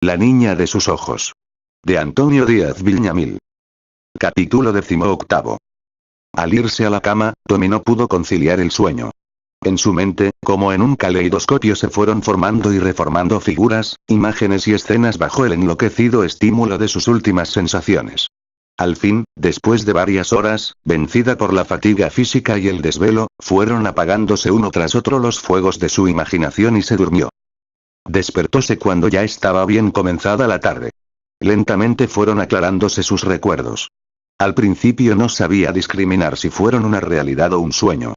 La niña de sus ojos. De Antonio Díaz Viñamil. Capítulo 18. Al irse a la cama, Tommy no pudo conciliar el sueño. En su mente, como en un caleidoscopio, se fueron formando y reformando figuras, imágenes y escenas bajo el enloquecido estímulo de sus últimas sensaciones. Al fin, después de varias horas, vencida por la fatiga física y el desvelo, fueron apagándose uno tras otro los fuegos de su imaginación y se durmió. Despertóse cuando ya estaba bien comenzada la tarde. Lentamente fueron aclarándose sus recuerdos. Al principio no sabía discriminar si fueron una realidad o un sueño.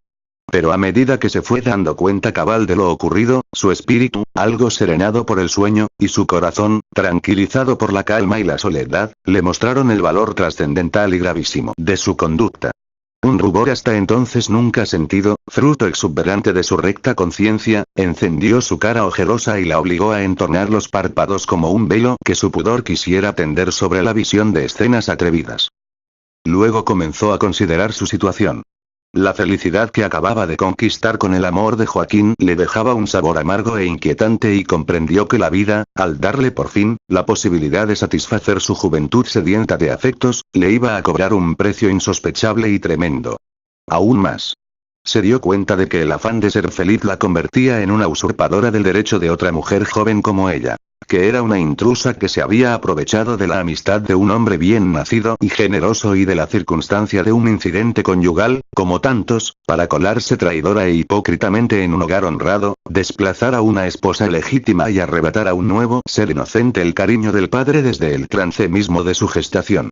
Pero a medida que se fue dando cuenta cabal de lo ocurrido, su espíritu, algo serenado por el sueño, y su corazón, tranquilizado por la calma y la soledad, le mostraron el valor trascendental y gravísimo de su conducta. Un rubor hasta entonces nunca sentido, fruto exuberante de su recta conciencia, encendió su cara ojerosa y la obligó a entornar los párpados como un velo que su pudor quisiera tender sobre la visión de escenas atrevidas. Luego comenzó a considerar su situación. La felicidad que acababa de conquistar con el amor de Joaquín le dejaba un sabor amargo e inquietante y comprendió que la vida, al darle por fin, la posibilidad de satisfacer su juventud sedienta de afectos, le iba a cobrar un precio insospechable y tremendo. Aún más. Se dio cuenta de que el afán de ser feliz la convertía en una usurpadora del derecho de otra mujer joven como ella. Que era una intrusa que se había aprovechado de la amistad de un hombre bien nacido y generoso y de la circunstancia de un incidente conyugal, como tantos, para colarse traidora e hipócritamente en un hogar honrado, desplazar a una esposa legítima y arrebatar a un nuevo ser inocente el cariño del padre desde el trance mismo de su gestación.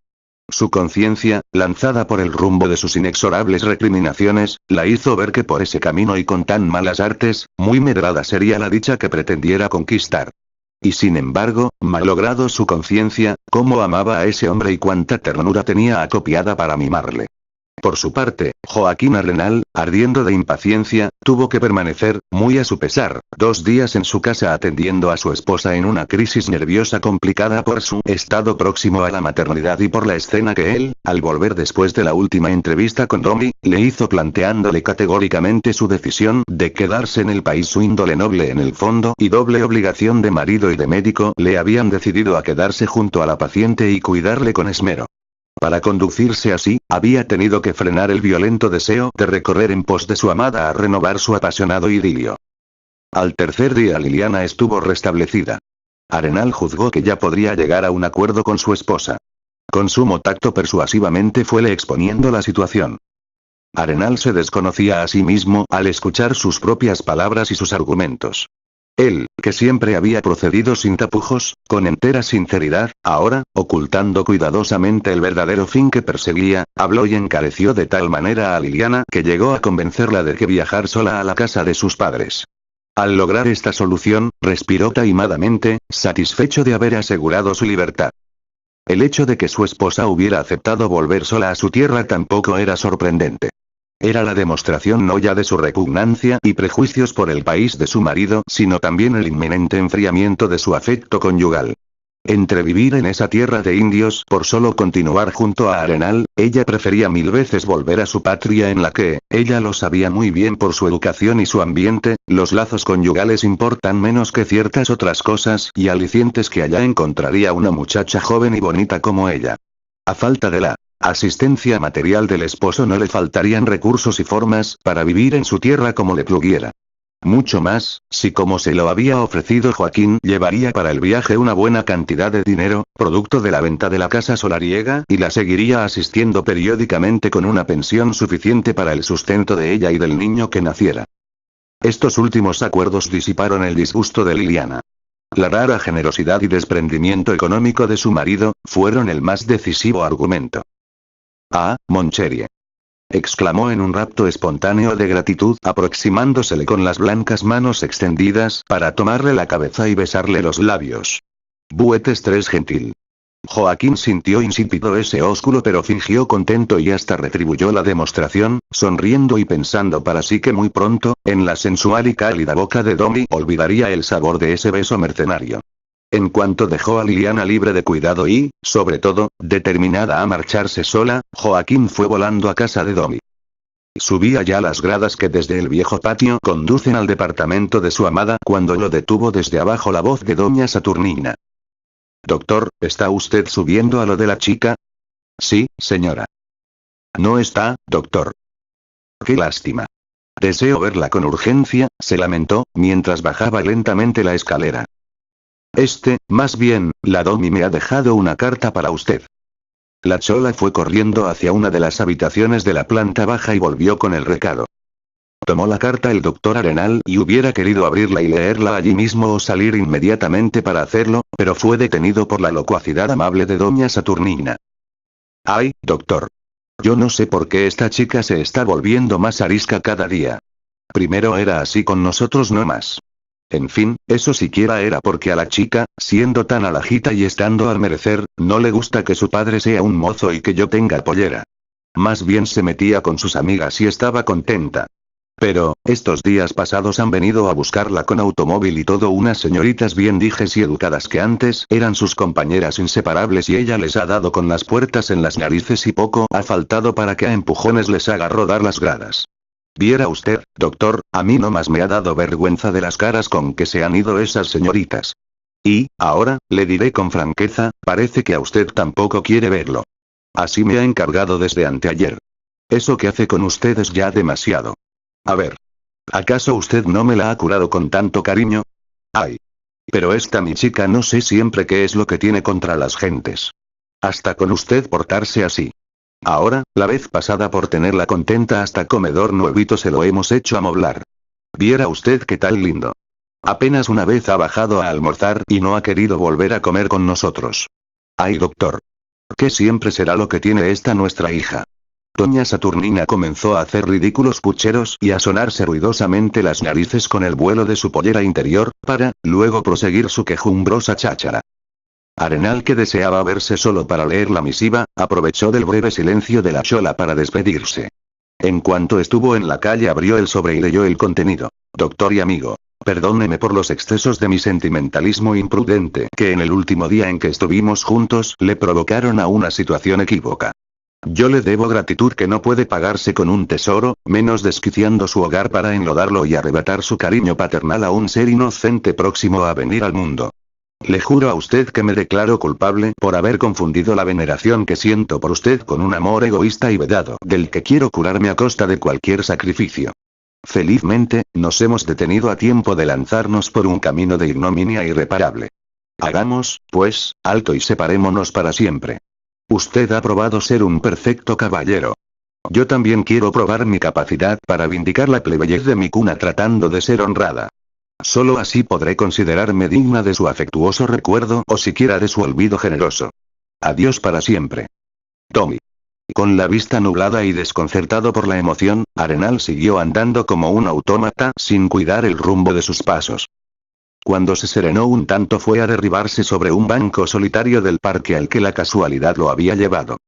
Su conciencia, lanzada por el rumbo de sus inexorables recriminaciones, la hizo ver que por ese camino y con tan malas artes, muy medrada sería la dicha que pretendiera conquistar. Y sin embargo, malogrado su conciencia, cómo amaba a ese hombre y cuánta ternura tenía acopiada para mimarle. Por su parte, Joaquín Arenal, ardiendo de impaciencia, tuvo que permanecer, muy a su pesar, 2 días en su casa atendiendo a su esposa en una crisis nerviosa complicada por su estado próximo a la maternidad y por la escena que él, al volver después de la última entrevista con Domi, le hizo planteándole categóricamente su decisión de quedarse en el país. Su índole noble en el fondo y doble obligación de marido y de médico le habían decidido a quedarse junto a la paciente y cuidarle con esmero. Para conducirse así, había tenido que frenar el violento deseo de recorrer en pos de su amada a renovar su apasionado idilio. Al tercer día Liliana estuvo restablecida. Arenal juzgó que ya podría llegar a un acuerdo con su esposa. Con sumo tacto persuasivamente fuele exponiendo la situación. Arenal se desconocía a sí mismo al escuchar sus propias palabras y sus argumentos. Él, que siempre había procedido sin tapujos, con entera sinceridad, ahora, ocultando cuidadosamente el verdadero fin que perseguía, habló y encareció de tal manera a Liliana que llegó a convencerla de que viajar sola a la casa de sus padres. Al lograr esta solución, respiró taimadamente, satisfecho de haber asegurado su libertad. El hecho de que su esposa hubiera aceptado volver sola a su tierra tampoco era sorprendente. Era la demostración no ya de su repugnancia y prejuicios por el país de su marido, sino también el inminente enfriamiento de su afecto conyugal. Entre vivir en esa tierra de indios por solo continuar junto a Arenal, ella prefería 1000 veces volver a su patria en la que, ella lo sabía muy bien por su educación y su ambiente, los lazos conyugales importan menos que ciertas otras cosas y alicientes que allá encontraría una muchacha joven y bonita como ella. A falta de la asistencia material del esposo no le faltarían recursos y formas para vivir en su tierra como le pluguiera. Mucho más, si como se lo había ofrecido Joaquín llevaría para el viaje una buena cantidad de dinero, producto de la venta de la casa solariega, y la seguiría asistiendo periódicamente con una pensión suficiente para el sustento de ella y del niño que naciera. Estos últimos acuerdos disiparon el disgusto de Liliana. La rara generosidad y desprendimiento económico de su marido, fueron el más decisivo argumento. «Ah, Moncherie», exclamó en un rapto espontáneo de gratitud, aproximándosele con las blancas manos extendidas para tomarle la cabeza y besarle los labios. «Buetes tres gentil». Joaquín sintió insípido ese ósculo pero fingió contento y hasta retribuyó la demostración, sonriendo y pensando para sí que muy pronto, en la sensual y cálida boca de Domi olvidaría el sabor de ese beso mercenario. En cuanto dejó a Liliana libre de cuidado y, sobre todo, determinada a marcharse sola, Joaquín fue volando a casa de Domi. Subía ya las gradas que desde el viejo patio conducen al departamento de su amada cuando lo detuvo desde abajo la voz de doña Saturnina. Doctor, ¿está usted subiendo a lo de la chica? Sí, señora. No está, doctor. Qué lástima. Deseo verla con urgencia, se lamentó, mientras bajaba lentamente la escalera. Más bien, la Domi me ha dejado una carta para usted. La chola fue corriendo hacia una de las habitaciones de la planta baja y volvió con el recado. Tomó la carta el doctor Arenal y hubiera querido abrirla y leerla allí mismo o salir inmediatamente para hacerlo, pero fue detenido por la locuacidad amable de doña Saturnina. Ay, doctor. Yo no sé por qué esta chica se está volviendo más arisca cada día. Primero era así con nosotros no más. En fin, eso siquiera era porque a la chica, siendo tan alajita y estando al merecer, no le gusta que su padre sea un mozo y que yo tenga pollera. Más bien se metía con sus amigas y estaba contenta. Pero, estos días pasados han venido a buscarla con automóvil y todo unas señoritas bien dijes y educadas que antes eran sus compañeras inseparables y ella les ha dado con las puertas en las narices y poco ha faltado para que a empujones les haga rodar las gradas. Viera usted, doctor, a mí nomás me ha dado vergüenza de las caras con que se han ido esas señoritas. Y, ahora, le diré con franqueza, parece que a usted tampoco quiere verlo. Así me ha encargado desde anteayer. Eso que hace con usted es ya demasiado. A ver. ¿Acaso usted no me la ha curado con tanto cariño? Ay. Pero esta mi chica no sé siempre qué es lo que tiene contra las gentes. Hasta con usted portarse así. Ahora, la vez pasada por tenerla contenta hasta comedor nuevito se lo hemos hecho amoblar. Viera usted qué tal lindo. Apenas una vez ha bajado a almorzar y no ha querido volver a comer con nosotros. Ay, doctor. ¿Qué siempre será lo que tiene esta nuestra hija? Doña Saturnina comenzó a hacer ridículos pucheros y a sonarse ruidosamente las narices con el vuelo de su pollera interior, para, luego proseguir su quejumbrosa cháchara. Arenal, que deseaba verse solo para leer la misiva, aprovechó del breve silencio de la chola para despedirse. En cuanto estuvo en la calle abrió el sobre y leyó el contenido. Doctor y amigo. Perdóneme por los excesos de mi sentimentalismo imprudente que en el último día en que estuvimos juntos le provocaron a una situación equívoca. Yo le debo gratitud que no puede pagarse con un tesoro, menos desquiciando su hogar para enlodarlo y arrebatar su cariño paternal a un ser inocente próximo a venir al mundo. Le juro a usted que me declaro culpable por haber confundido la veneración que siento por usted con un amor egoísta y vedado, del que quiero curarme a costa de cualquier sacrificio. Felizmente, nos hemos detenido a tiempo de lanzarnos por un camino de ignominia irreparable. Hagamos, pues, alto y separémonos para siempre. Usted ha probado ser un perfecto caballero. Yo también quiero probar mi capacidad para vindicar la plebeyez de mi cuna tratando de ser honrada. Solo así podré considerarme digna de su afectuoso recuerdo o siquiera de su olvido generoso. Adiós para siempre. Tommy. Con la vista nublada y desconcertado por la emoción, Arenal siguió andando como un autómata sin cuidar el rumbo de sus pasos. Cuando se serenó un tanto fue a derribarse sobre un banco solitario del parque al que la casualidad lo había llevado.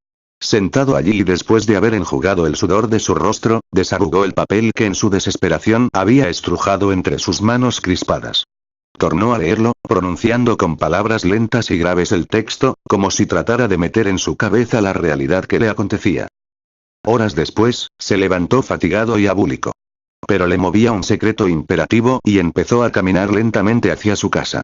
Sentado allí y después de haber enjugado el sudor de su rostro, desarrugó el papel que en su desesperación había estrujado entre sus manos crispadas. Tornó a leerlo, pronunciando con palabras lentas y graves el texto, como si tratara de meter en su cabeza la realidad que le acontecía. Horas después, se levantó fatigado y abúlico. Pero le movía un secreto imperativo y empezó a caminar lentamente hacia su casa.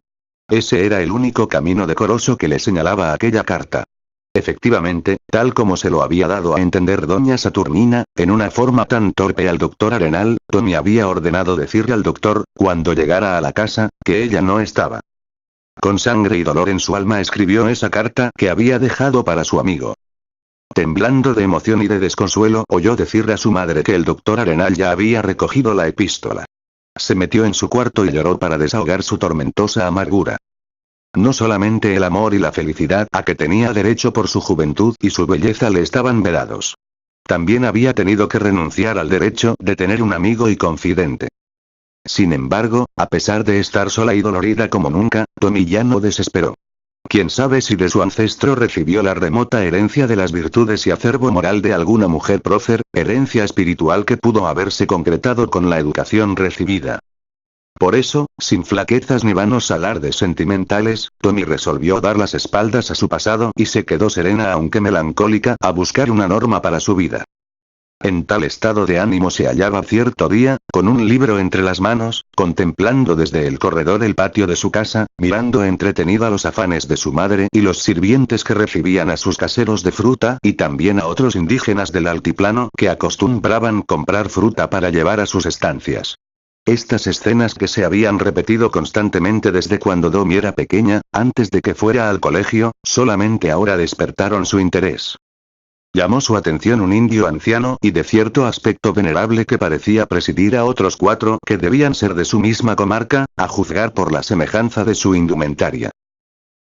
Ese era el único camino decoroso que le señalaba aquella carta. Efectivamente, tal como se lo había dado a entender doña Saturnina, en una forma tan torpe al doctor Arenal, Tommy había ordenado decirle al doctor, cuando llegara a la casa, que ella no estaba. Con sangre y dolor en su alma escribió esa carta que había dejado para su amigo. Temblando de emoción y de desconsuelo, oyó decirle a su madre que el doctor Arenal ya había recogido la epístola. Se metió en su cuarto y lloró para desahogar su tormentosa amargura. No solamente el amor y la felicidad a que tenía derecho por su juventud y su belleza le estaban vedados. También había tenido que renunciar al derecho de tener un amigo y confidente. Sin embargo, a pesar de estar sola y dolorida como nunca, Tommy ya no desesperó. Quién sabe si de su ancestro recibió la remota herencia de las virtudes y acervo moral de alguna mujer prócer, herencia espiritual que pudo haberse concretado con la educación recibida. Por eso, sin flaquezas ni vanos alardes sentimentales, Tommy resolvió dar las espaldas a su pasado y se quedó serena aunque melancólica a buscar una norma para su vida. En tal estado de ánimo se hallaba cierto día, con un libro entre las manos, contemplando desde el corredor el patio de su casa, mirando entretenida los afanes de su madre y los sirvientes que recibían a sus caseros de fruta y también a otros indígenas del altiplano que acostumbraban comprar fruta para llevar a sus estancias. Estas escenas que se habían repetido constantemente desde cuando Domi era pequeña, antes de que fuera al colegio, solamente ahora despertaron su interés. Llamó su atención un indio anciano y de cierto aspecto venerable que parecía presidir a otros 4 que debían ser de su misma comarca, a juzgar por la semejanza de su indumentaria.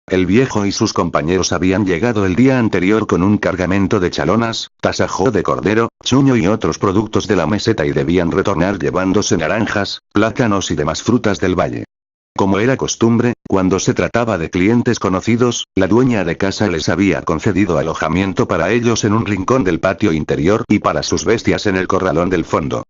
El viejo y sus compañeros habían llegado el día anterior con un cargamento de chalonas, tasajo de cordero, chuño y otros productos de la meseta y debían retornar llevándose naranjas, plátanos y demás frutas del valle. Como era costumbre, cuando se trataba de clientes conocidos, la dueña de casa les había concedido alojamiento para ellos en un rincón del patio interior y para sus bestias en el corralón del fondo.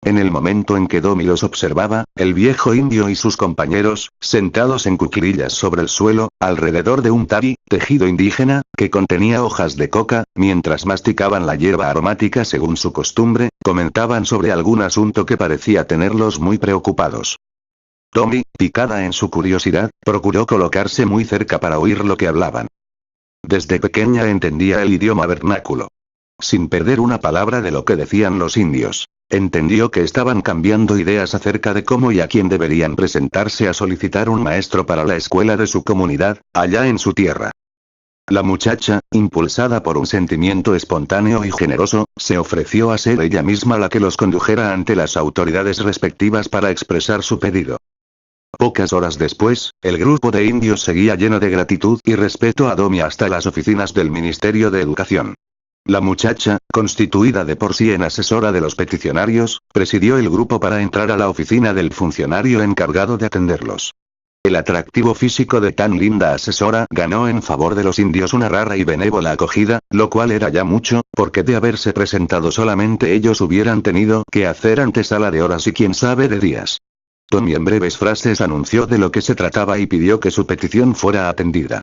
En el momento en que Domi los observaba, el viejo indio y sus compañeros, sentados en cuclillas sobre el suelo, alrededor de un tabi, tejido indígena, que contenía hojas de coca, mientras masticaban la hierba aromática según su costumbre, comentaban sobre algún asunto que parecía tenerlos muy preocupados. Domi, picada en su curiosidad, procuró colocarse muy cerca para oír lo que hablaban. Desde pequeña entendía el idioma vernáculo. Sin perder una palabra de lo que decían los indios, entendió que estaban cambiando ideas acerca de cómo y a quién deberían presentarse a solicitar un maestro para la escuela de su comunidad, allá en su tierra. La muchacha, impulsada por un sentimiento espontáneo y generoso, se ofreció a ser ella misma la que los condujera ante las autoridades respectivas para expresar su pedido. Pocas horas después, el grupo de indios seguía lleno de gratitud y respeto a Domi hasta las oficinas del Ministerio de Educación. La muchacha, constituida de por sí en asesora de los peticionarios, presidió el grupo para entrar a la oficina del funcionario encargado de atenderlos. El atractivo físico de tan linda asesora ganó en favor de los indios una rara y benévola acogida, lo cual era ya mucho, porque de haberse presentado solamente ellos hubieran tenido que hacer antesala de horas y quién sabe de días. Domi en breves frases anunció de lo que se trataba y pidió que su petición fuera atendida.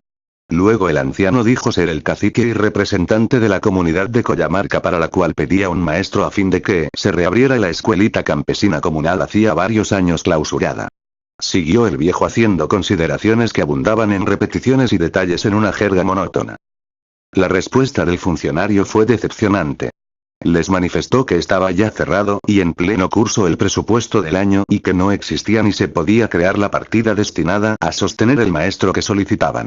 Luego el anciano dijo ser el cacique y representante de la comunidad de Coyamarca para la cual pedía un maestro a fin de que se reabriera la escuelita campesina comunal hacía varios años clausurada. Siguió el viejo haciendo consideraciones que abundaban en repeticiones y detalles en una jerga monótona. La respuesta del funcionario fue decepcionante. Les manifestó que estaba ya cerrado y en pleno curso el presupuesto del año y que no existía ni se podía crear la partida destinada a sostener el maestro que solicitaban.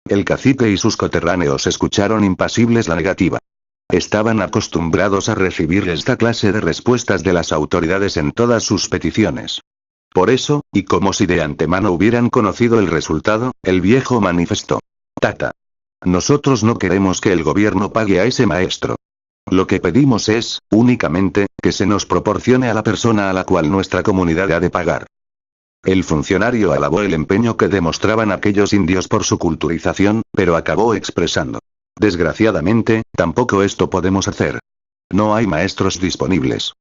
El cacique y sus coterráneos escucharon impasibles la negativa. Estaban acostumbrados a recibir esta clase de respuestas de las autoridades en todas sus peticiones. Por eso, y como si de antemano hubieran conocido el resultado, el viejo manifestó: Tata. Nosotros no queremos que el gobierno pague a ese maestro. Lo que pedimos es, únicamente, que se nos proporcione a la persona a la cual nuestra comunidad ha de pagar. El funcionario alabó el empeño que demostraban aquellos indios por su culturización, pero acabó expresando: desgraciadamente, tampoco esto podemos hacer. No hay maestros disponibles.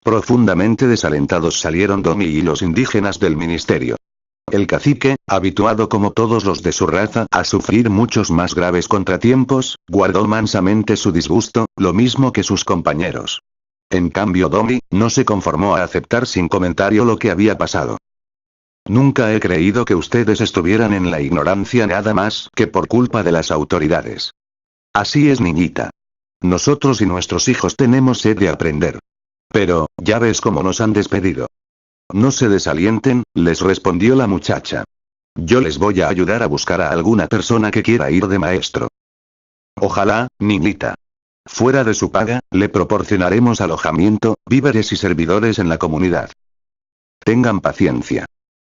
Profundamente desalentados salieron Domi y los indígenas del ministerio. El cacique, habituado como todos los de su raza a sufrir muchos más graves contratiempos, guardó mansamente su disgusto, lo mismo que sus compañeros. En cambio Domi, no se conformó a aceptar sin comentario lo que había pasado. Nunca he creído que ustedes estuvieran en la ignorancia nada más que por culpa de las autoridades. Así es, niñita. Nosotros y nuestros hijos tenemos sed de aprender. Pero, ya ves cómo nos han despedido. No se desalienten, les respondió la muchacha. Yo les voy a ayudar a buscar a alguna persona que quiera ir de maestro. Ojalá, niñita. Fuera de su paga, le proporcionaremos alojamiento, víveres y servidores en la comunidad. Tengan paciencia.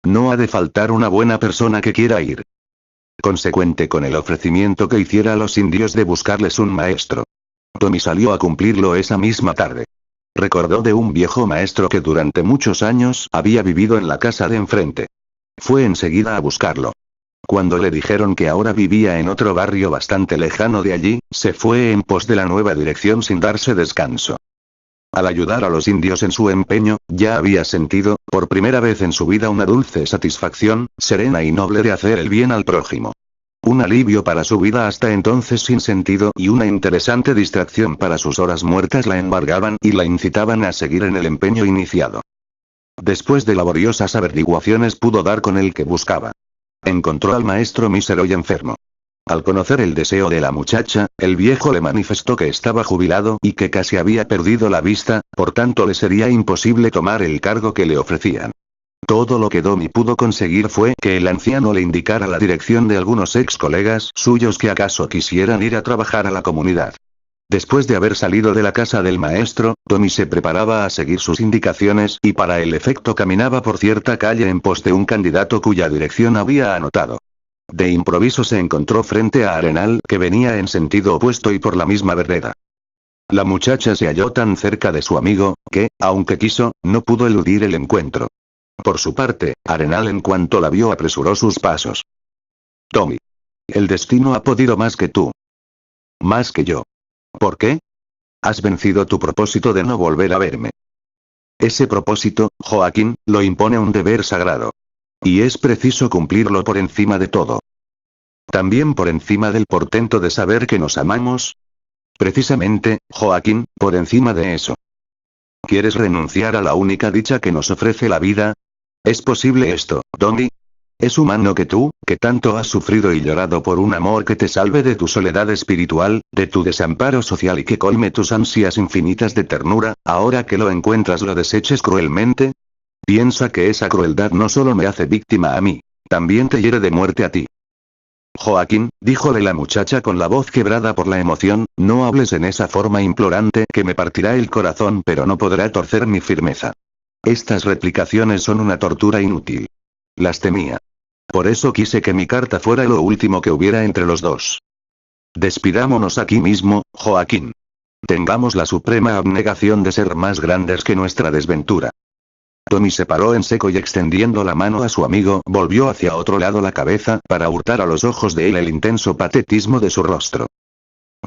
No ha de faltar una buena persona que quiera ir. Consecuente con el ofrecimiento que hiciera a los indios de buscarles un maestro. Domi salió a cumplirlo esa misma tarde. Recordó de un viejo maestro que durante muchos años había vivido en la casa de enfrente. Fue enseguida a buscarlo. Cuando le dijeron que ahora vivía en otro barrio bastante lejano de allí, se fue en pos de la nueva dirección sin darse descanso. Al ayudar a los indios en su empeño, ya había sentido, por primera vez en su vida, una dulce satisfacción, serena y noble de hacer el bien al prójimo. Un alivio para su vida hasta entonces sin sentido y una interesante distracción para sus horas muertas la embargaban y la incitaban a seguir en el empeño iniciado. Después de laboriosas averiguaciones pudo dar con el que buscaba. Encontró al maestro mísero y enfermo. Al conocer el deseo de la muchacha, el viejo le manifestó que estaba jubilado y que casi había perdido la vista, por tanto le sería imposible tomar el cargo que le ofrecían. Todo lo que Domi pudo conseguir fue que el anciano le indicara la dirección de algunos ex colegas suyos que acaso quisieran ir a trabajar a la comunidad. Después de haber salido de la casa del maestro, Domi se preparaba a seguir sus indicaciones y para el efecto caminaba por cierta calle en pos de un candidato cuya dirección había anotado. De improviso se encontró frente a Arenal, que venía en sentido opuesto y por la misma vereda. La muchacha se halló tan cerca de su amigo, que, aunque quiso, no pudo eludir el encuentro. Por su parte, Arenal en cuanto la vio apresuró sus pasos. Domi. El destino ha podido más que tú. Más que yo. ¿Por qué? Has vencido tu propósito de no volver a verme. Ese propósito, Joaquín, lo impone un deber sagrado. Y es preciso cumplirlo por encima de todo. ¿También por encima del portento de saber que nos amamos? Precisamente, Joaquín, por encima de eso. ¿Quieres renunciar a la única dicha que nos ofrece la vida? ¿Es posible esto, Domi? ¿Es humano que tú, que tanto has sufrido y llorado por un amor que te salve de tu soledad espiritual, de tu desamparo social y que colme tus ansias infinitas de ternura, ahora que lo encuentras lo deseches cruelmente? Piensa que esa crueldad no solo me hace víctima a mí, también te hiere de muerte a ti. Joaquín, díjole la muchacha con la voz quebrada por la emoción, no hables en esa forma implorante que me partirá el corazón pero no podrá torcer mi firmeza. Estas replicaciones son una tortura inútil. Las temía. Por eso quise que mi carta fuera lo último que hubiera entre los dos. Despidámonos aquí mismo, Joaquín. Tengamos la suprema abnegación de ser más grandes que nuestra desventura. Domi se paró en seco y extendiendo la mano a su amigo volvió hacia otro lado la cabeza para hurtar a los ojos de él el intenso patetismo de su rostro.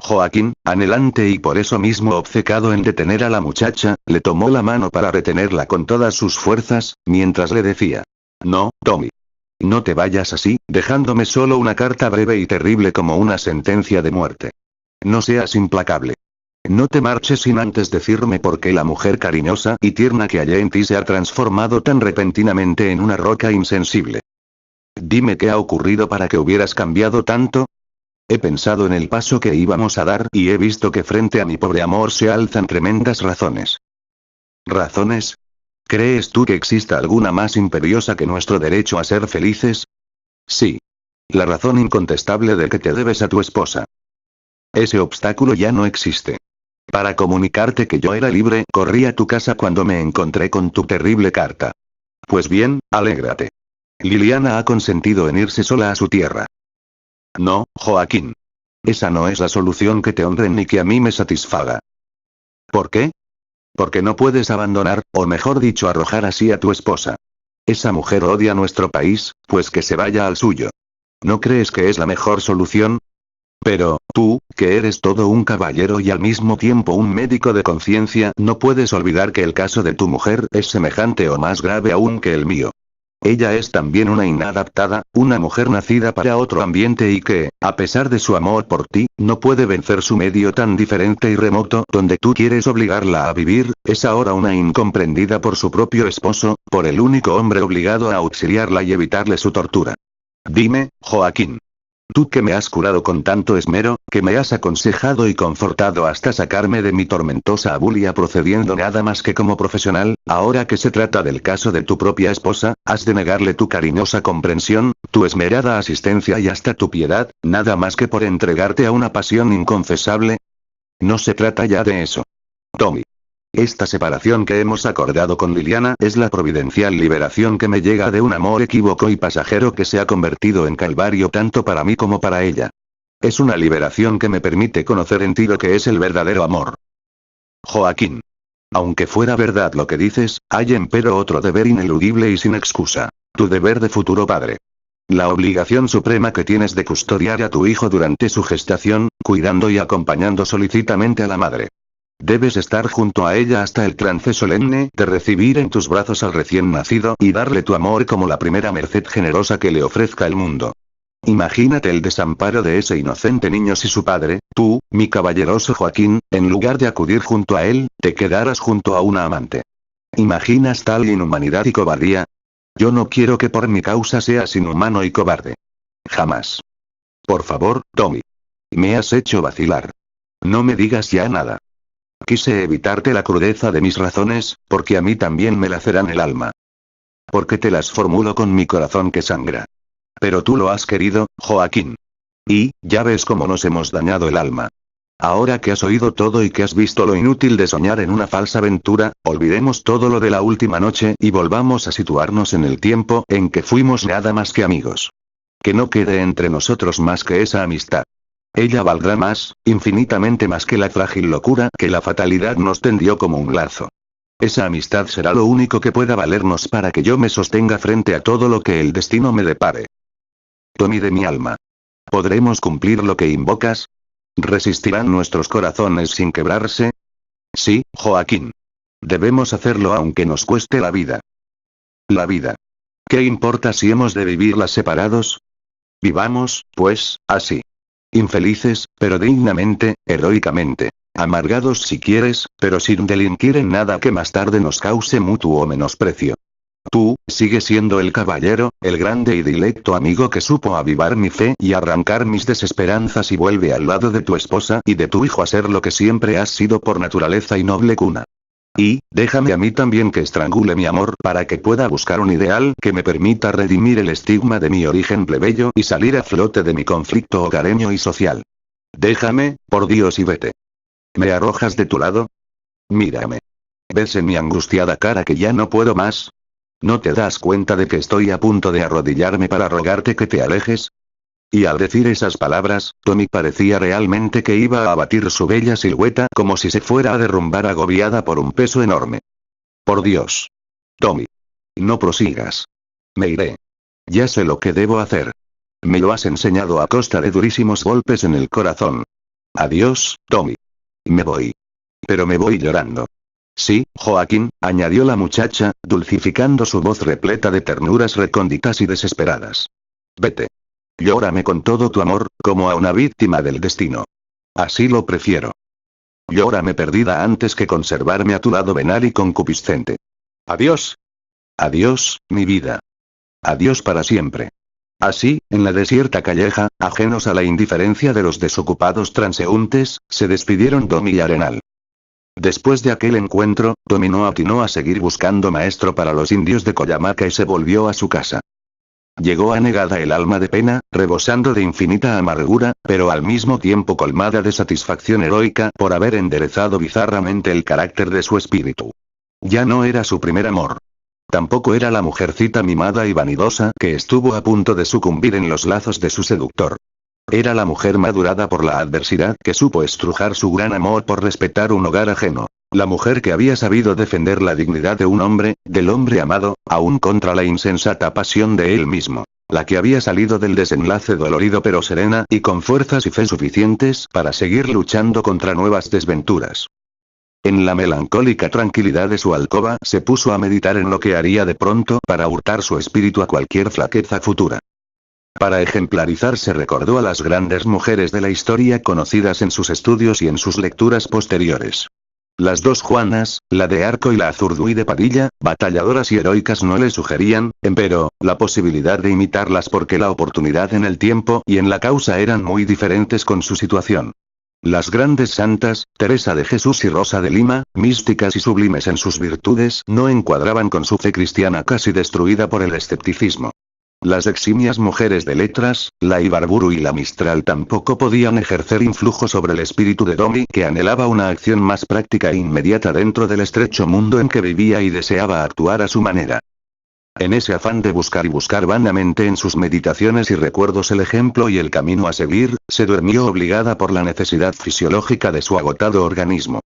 Joaquín, anhelante y por eso mismo obcecado en detener a la muchacha, le tomó la mano para retenerla con todas sus fuerzas, mientras le decía: No, Domi. No te vayas así, dejándome solo una carta breve y terrible como una sentencia de muerte. No seas implacable. No te marches sin antes decirme por qué la mujer cariñosa y tierna que hallé en ti se ha transformado tan repentinamente en una roca insensible. Dime qué ha ocurrido para que hubieras cambiado tanto. He pensado en el paso que íbamos a dar y he visto que frente a mi pobre amor se alzan tremendas razones. ¿Razones? ¿Crees tú que exista alguna más imperiosa que nuestro derecho a ser felices? Sí. La razón incontestable de que te debes a tu esposa. Ese obstáculo ya no existe. Para comunicarte que yo era libre, corrí a tu casa cuando me encontré con tu terrible carta. Pues bien, alégrate. Liliana ha consentido en irse sola a su tierra. No, Joaquín. Esa no es la solución que te honre ni que a mí me satisfaga. ¿Por qué? Porque no puedes abandonar, o mejor dicho arrojar así a tu esposa. Esa mujer odia nuestro país, pues que se vaya al suyo. ¿No crees que es la mejor solución? Pero, tú, que eres todo un caballero y al mismo tiempo un médico de conciencia, no puedes olvidar que el caso de tu mujer es semejante o más grave aún que el mío. Ella es también una inadaptada, una mujer nacida para otro ambiente y que, a pesar de su amor por ti, no puede vencer su medio tan diferente y remoto donde tú quieres obligarla a vivir, es ahora una incomprendida por su propio esposo, por el único hombre obligado a auxiliarla y evitarle su tortura. Dime, Joaquín. Tú que me has curado con tanto esmero, que me has aconsejado y confortado hasta sacarme de mi tormentosa abulia procediendo nada más que como profesional, ahora que se trata del caso de tu propia esposa, has de negarle tu cariñosa comprensión, tu esmerada asistencia y hasta tu piedad, nada más que por entregarte a una pasión inconfesable. No se trata ya de eso. Tommy. Esta separación que hemos acordado con Liliana es la providencial liberación que me llega de un amor equívoco y pasajero que se ha convertido en calvario tanto para mí como para ella. Es una liberación que me permite conocer en ti lo que es el verdadero amor. Joaquín. Aunque fuera verdad lo que dices, hay empero otro deber ineludible y sin excusa. Tu deber de futuro padre. La obligación suprema que tienes de custodiar a tu hijo durante su gestación, cuidando y acompañando solícitamente a la madre. Debes estar junto a ella hasta el trance solemne de recibir en tus brazos al recién nacido y darle tu amor como la primera merced generosa que le ofrezca el mundo. Imagínate el desamparo de ese inocente niño si su padre, tú, mi caballeroso Joaquín, en lugar de acudir junto a él, te quedaras junto a una amante. ¿Imaginas tal inhumanidad y cobardía? Yo no quiero que por mi causa seas inhumano y cobarde. Jamás. Por favor, Tommy. Me has hecho vacilar. No me digas ya nada. Quise evitarte la crudeza de mis razones, porque a mí también me laceran el alma. Porque te las formulo con mi corazón que sangra. Pero tú lo has querido, Joaquín. Y, ya ves cómo nos hemos dañado el alma. Ahora que has oído todo y que has visto lo inútil de soñar en una falsa aventura, olvidemos todo lo de la última noche y volvamos a situarnos en el tiempo en que fuimos nada más que amigos. Que no quede entre nosotros más que esa amistad. Ella valdrá más, infinitamente más que la frágil locura que la fatalidad nos tendió como un lazo. Esa amistad será lo único que pueda valernos para que yo me sostenga frente a todo lo que el destino me depare. Tommy de mi alma. ¿Podremos cumplir lo que invocas? ¿Resistirán nuestros corazones sin quebrarse? Sí, Joaquín. Debemos hacerlo aunque nos cueste la vida. La vida. ¿Qué importa si hemos de vivirla separados? Vivamos, pues, así. Infelices, pero dignamente, heroicamente. Amargados si quieres, pero sin delinquir en nada que más tarde nos cause mutuo menosprecio. Tú, sigues siendo el caballero, el grande y dilecto amigo que supo avivar mi fe y arrancar mis desesperanzas y vuelve al lado de tu esposa y de tu hijo a ser lo que siempre has sido por naturaleza y noble cuna. Y, déjame a mí también que estrangule mi amor para que pueda buscar un ideal que me permita redimir el estigma de mi origen plebeyo y salir a flote de mi conflicto hogareño y social. Déjame, por Dios y vete. ¿Me arrojas de tu lado? Mírame. ¿Ves en mi angustiada cara que ya no puedo más? ¿No te das cuenta de que estoy a punto de arrodillarme para rogarte que te alejes? Y al decir esas palabras, Tommy parecía realmente que iba a abatir su bella silueta como si se fuera a derrumbar agobiada por un peso enorme. Por Dios. Tommy. No prosigas. Me iré. Ya sé lo que debo hacer. Me lo has enseñado a costa de durísimos golpes en el corazón. Adiós, Tommy. Me voy. Pero me voy llorando. Sí, Joaquín, añadió la muchacha, dulcificando su voz repleta de ternuras recónditas y desesperadas. Vete. Llórame con todo tu amor, como a una víctima del destino. Así lo prefiero. Llórame perdida antes que conservarme a tu lado venal y concupiscente. Adiós. Adiós, mi vida. Adiós para siempre. Así, en la desierta calleja, ajenos a la indiferencia de los desocupados transeúntes, se despidieron Tommy y Arenal. Después de aquel encuentro, Tommy no atinó a seguir buscando maestro para los indios de Coyamaca y se volvió a su casa. Llegó anegada el alma de pena, rebosando de infinita amargura, pero al mismo tiempo colmada de satisfacción heroica por haber enderezado bizarramente el carácter de su espíritu. Ya no era su primer amor. Tampoco era la mujercita mimada y vanidosa que estuvo a punto de sucumbir en los lazos de su seductor. Era la mujer madurada por la adversidad que supo estrujar su gran amor por respetar un hogar ajeno. La mujer que había sabido defender la dignidad de un hombre, del hombre amado, aún contra la insensata pasión de él mismo. La que había salido del desenlace dolorido pero serena y con fuerzas y fe suficientes para seguir luchando contra nuevas desventuras. En la melancólica tranquilidad de su alcoba se puso a meditar en lo que haría de pronto para hurtar su espíritu a cualquier flaqueza futura. Para ejemplarizarse recordó a las grandes mujeres de la historia conocidas en sus estudios y en sus lecturas posteriores. Las dos Juanas, la de Arco y la Azurduy de Padilla, batalladoras y heroicas no le sugerían, empero, la posibilidad de imitarlas porque la oportunidad en el tiempo y en la causa eran muy diferentes con su situación. Las grandes santas, Teresa de Jesús y Rosa de Lima, místicas y sublimes en sus virtudes, no encuadraban con su fe cristiana casi destruida por el escepticismo. Las eximias mujeres de letras, la Ibarburu y la Mistral tampoco podían ejercer influjo sobre el espíritu de Tommy que anhelaba una acción más práctica e inmediata dentro del estrecho mundo en que vivía y deseaba actuar a su manera. En ese afán de buscar y buscar vanamente en sus meditaciones y recuerdos el ejemplo y el camino a seguir, se durmió obligada por la necesidad fisiológica de su agotado organismo.